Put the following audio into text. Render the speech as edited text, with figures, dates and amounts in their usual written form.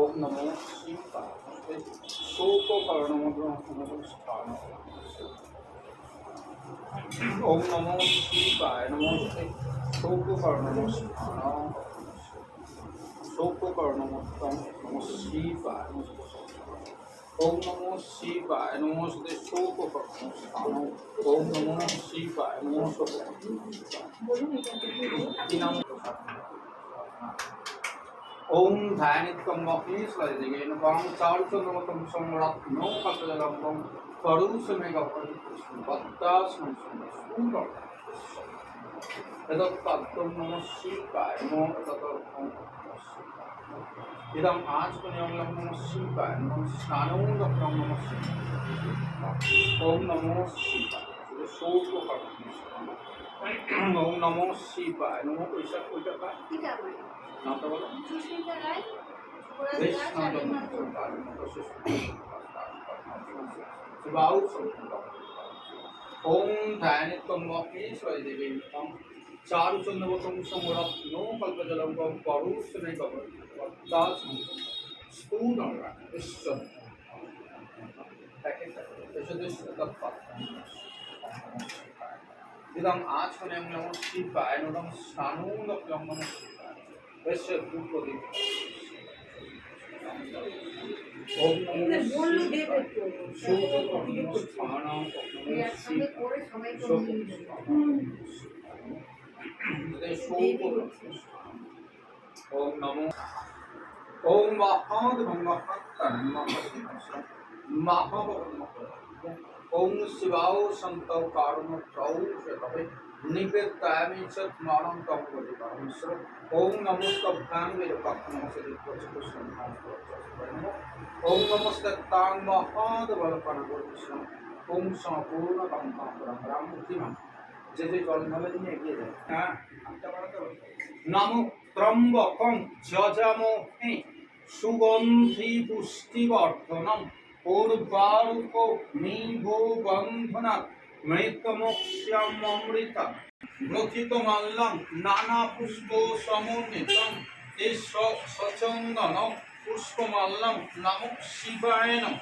ओम नमो शिवाय शोककर्णमग्रहस्थान ओम नमो शिवाय नमस्ते शोककर्णमस्थान शोककर्णमस्तम नमो शिवाय ओम नमो शिवाय नमस्ते शोककर्णमस्थान ओम नमो शिवाय ओम ध्यानित्वं महेश्वरदिगेन वां चारुचन्द्रमतं संरत्नो कल्पजलम्बं करुषमेघपरिपुष्पवत्तास्मं एतत्तत्त्वं नमः शिवाय नमो एतत्तत्त्वं इदम् आचमनीयं नमः शिवाय नमः स्नानोदकं नमः शिवाय ओम नमो शिवाय ओम नमो शिवाय नमो नाम तो बोलो ओम ध्यानित्वं महेश्वरदिगेन चारुचन्द्रमतं संरत्नो कल्पजलम्बं करुषमेघपरिपुष्पवत्तास्मं स्तूनं विश्वं इदम् आचमनीयं नमः शिवाय नमः स्नानोदकं नमः शिवाय वैश्य धूपदीप ओम नमो ओम नमो ओम ओम शिवाय संतो कारुण्य प्रौषधवे निवेदामि चत्मानं तमोदिवांश्र ओम नमोस्तभ्यां विरपक्नमोसदित्वचतुष्टंहां ओम नमस्तां महादेवलपनगोविष्णु ओम संपूर्ण ब्रह्मांडं जे जे जन्मले নিয়ে এগিয়ে যায় হ্যাঁ আচ্ছা বলতে নমো ত্রম্বকং যজামহে সুগন্ধি পুষ্টিবর্ধনম উর্বারুক নিভো বন্ধনা মৃতমোক্ষ্যমৃতা গ্রথিত মাল্যং নানা পুষ্প সমন্বিতং এই সচন্দন পুষ্পমাল্যং নমো শিবায় নমঃ